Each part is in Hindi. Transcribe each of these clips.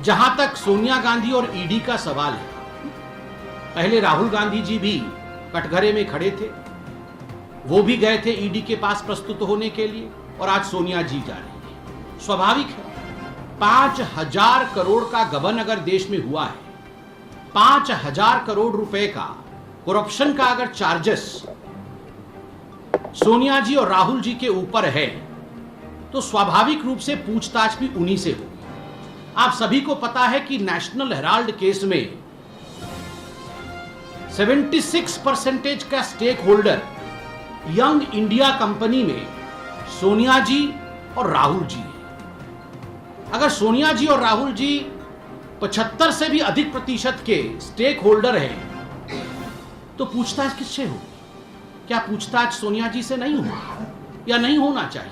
जहां तक सोनिया गांधी और ईडी का सवाल है, पहले राहुल गांधी जी भी कटघरे में खड़े थे, वो भी गए थे ईडी के पास प्रस्तुत होने के लिए, और आज सोनिया जी जा रही है। स्वाभाविक है, 5,000 करोड़ का गबन अगर देश में हुआ है, 5,000 करोड़ रुपए का करप्शन का अगर चार्जेस सोनिया जी और राहुल जी के ऊपर है, तो स्वाभाविक रूप से पूछताछ भी उन्हीं से होगी। आप सभी को पता है कि नेशनल हेराल्ड केस में 76% का stakeholder Young India company में सोनिया जी और राहुल जी है। अगर सोनिया जी और राहुल जी 75 से भी अधिक प्रतिशत के स्टेक होल्डर हैं, तो पूछताछ किससे होगी? क्या पूछताछ सोनिया जी से नहीं होगी या नहीं होना चाहिए?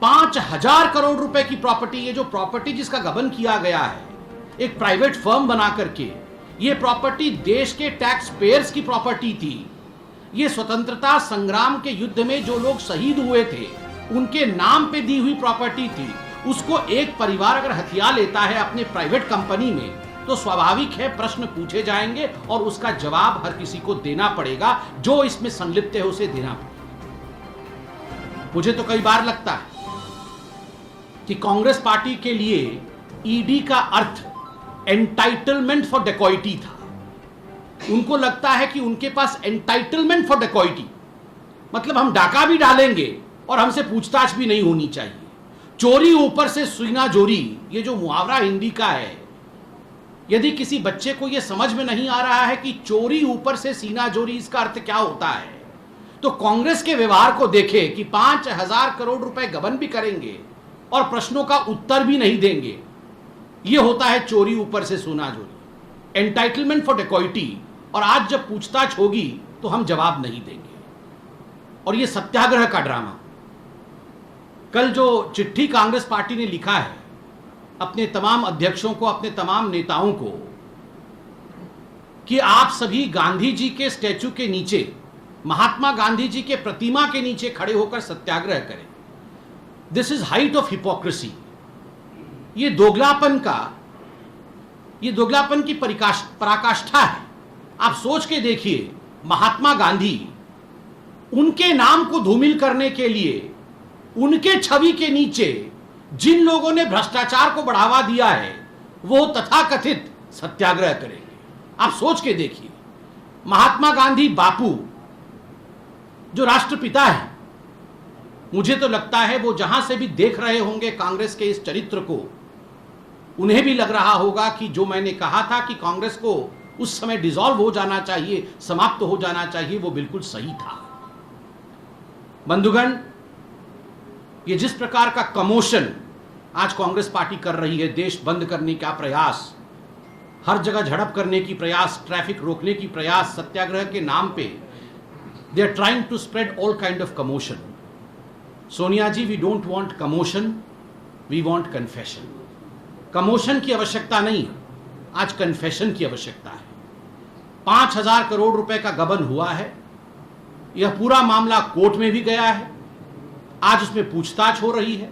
5,000 करोड़ रुपए की प्रॉपर्टी, ये जो प्रॉपर्टी जिसका गबन किया गया है एक प्राइवेट फर्म बना करके, ये प्रॉपर्टी देश के टैक्स पेयर्स की प्रॉपर्टी थी। ये स्वतंत्रता संग्राम के युद्ध में जो लोग शहीद हुए थे उनके नाम पे दी हुई प्रॉपर्टी थी। उसको एक परिवार अगर हथिया लेता है अपने प्राइवेट कंपनी में, तो स्वाभाविक है प्रश्न पूछे जाएंगे और उसका जवाब हर किसी को देना पड़ेगा, जो इसमें संलिप्त है उसे देना पड़ेगा। मुझे तो कई बार लगता है कि कांग्रेस पार्टी के लिए ईडी का अर्थ एंटाइटलमेंट फॉर डेकॉइटी था। उनको लगता है कि उनके पास एंटाइटलमेंट फॉर डेकॉइटी मतलब हम डाका भी डालेंगे और हमसे पूछताछ भी नहीं होनी चाहिए। चोरी ऊपर से सीना जोरी, ये जो मुहावरा हिंदी का है, यदि किसी बच्चे को यह समझ में नहीं आ रहा है कि चोरी ऊपर से सीना जोरी इसका अर्थ क्या होता है, तो कांग्रेस के व्यवहार को देखे कि 5,000 करोड़ रुपए गबन भी करेंगे और प्रश्नों का उत्तर भी नहीं देंगे। यह होता है चोरी ऊपर से सोना जोरी, एंटाइटलमेंट फॉर डेकॉइटी। और आज जब पूछताछ होगी तो हम जवाब नहीं देंगे। और यह सत्याग्रह का ड्रामा, कल जो चिट्ठी कांग्रेस पार्टी ने लिखा है अपने तमाम अध्यक्षों को, अपने तमाम नेताओं को, कि आप सभी गांधी जी के स्टैचू के नीचे, महात्मा गांधी जी के प्रतिमा के नीचे खड़े होकर सत्याग्रह करें। This is height of hypocrisy. ये दोगलापन की पराकाष्ठा है। आप सोच के देखिए, महात्मा गांधी, उनके नाम को धूमिल करने के लिए उनके छवि के नीचे जिन लोगों ने भ्रष्टाचार को बढ़ावा दिया है वो तथाकथित सत्याग्रह करेंगे। आप सोच के देखिए, महात्मा गांधी बापू जो राष्ट्रपिता है, मुझे तो लगता है वो जहां से भी देख रहे होंगे कांग्रेस के इस चरित्र को, उन्हें भी लग रहा होगा कि जो मैंने कहा था कि कांग्रेस को उस समय डिसॉल्व हो जाना चाहिए, समाप्त हो जाना चाहिए, वो बिल्कुल सही था। बंधुगण, ये जिस प्रकार का कमोशन आज कांग्रेस पार्टी कर रही है, देश बंद करने का प्रयास, हर जगह झड़प करने की प्रयास, ट्रैफिक रोकने की प्रयास, सत्याग्रह के नाम पे they are trying to spread all kind of commotion. Sonia ji, we don't want commotion, we want confession. Commotion की आवश्यकता नहीं है, आज कन्फेशन की आवश्यकता है। 5,000 करोड़ रुपए का गबन हुआ है, यह पूरा मामला कोर्ट में भी गया है, आज उसमें पूछताछ हो रही है।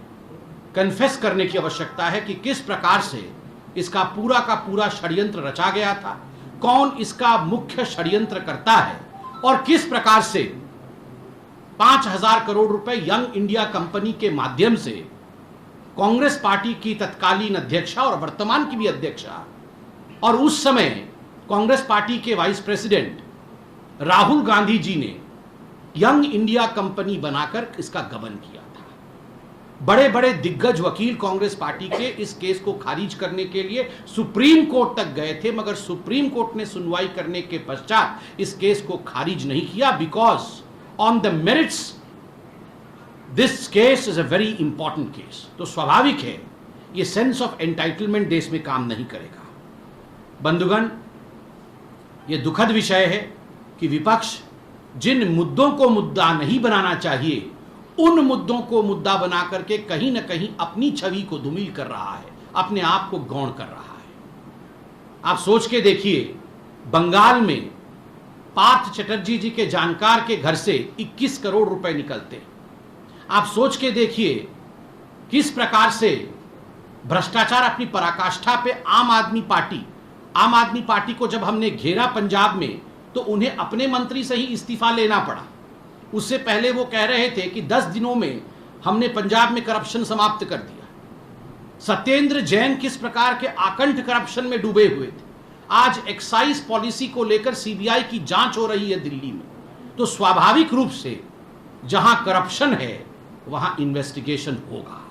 कन्फेस करने की आवश्यकता है कि किस प्रकार से इसका पूरा का पूरा षड्यंत्र रचा गया था, कौन इसका मुख्य षड्यंत्र करता है, और किस प्रकार से 5,000 करोड़ रुपए यंग इंडिया कंपनी के माध्यम से कांग्रेस पार्टी की तत्कालीन अध्यक्षा और वर्तमान की भी अध्यक्षा और उस समय कांग्रेस पार्टी के वाइस प्रेसिडेंट राहुल गांधी जी ने यंग इंडिया कंपनी बनाकर इसका गबन किया था। बड़े बड़े दिग्गज वकील कांग्रेस पार्टी के इस केस को खारिज करने के लिए सुप्रीम कोर्ट तक गए थे, मगर सुप्रीम कोर्ट ने सुनवाई करने के पश्चात इस केस को खारिज नहीं किया, because on the merits this case is a very important case. तो स्वाभाविक है ये सेंस ऑफ एंटाइटलमेंट देश में काम नहीं करेगा। बंधुगण, ये दुखद विषय है कि विपक्ष जिन मुद्दों को मुद्दा नहीं बनाना चाहिए, उन मुद्दों को मुद्दा बना करके कहीं ना कहीं अपनी छवि को धूमिल कर रहा है, अपने आप को गौण कर रहा है। आप सोच के देखिए, बंगाल में पार्थ चटर्जी जी के जानकार के घर से 21 करोड़ रुपए निकलते हैं। आप सोच के देखिए किस प्रकार से भ्रष्टाचार अपनी पराकाष्ठा पे आम आदमी पार्टी को जब हमने घेरा पंजाब में, तो उन्हें अपने मंत्री से ही इस्तीफा लेना पड़ा। उससे पहले वो कह रहे थे कि 10 दिनों में हमने पंजाब में करप्शन समाप्त कर दिया। सत्येंद्र जैन किस प्रकार के आकंठ करप्शन में डूबे हुए थे। आज एक्साइज पॉलिसी को लेकर सीबीआई की जांच हो रही है दिल्ली में, तो स्वाभाविक रूप से जहां करप्शन है वहां इन्वेस्टिगेशन होगा।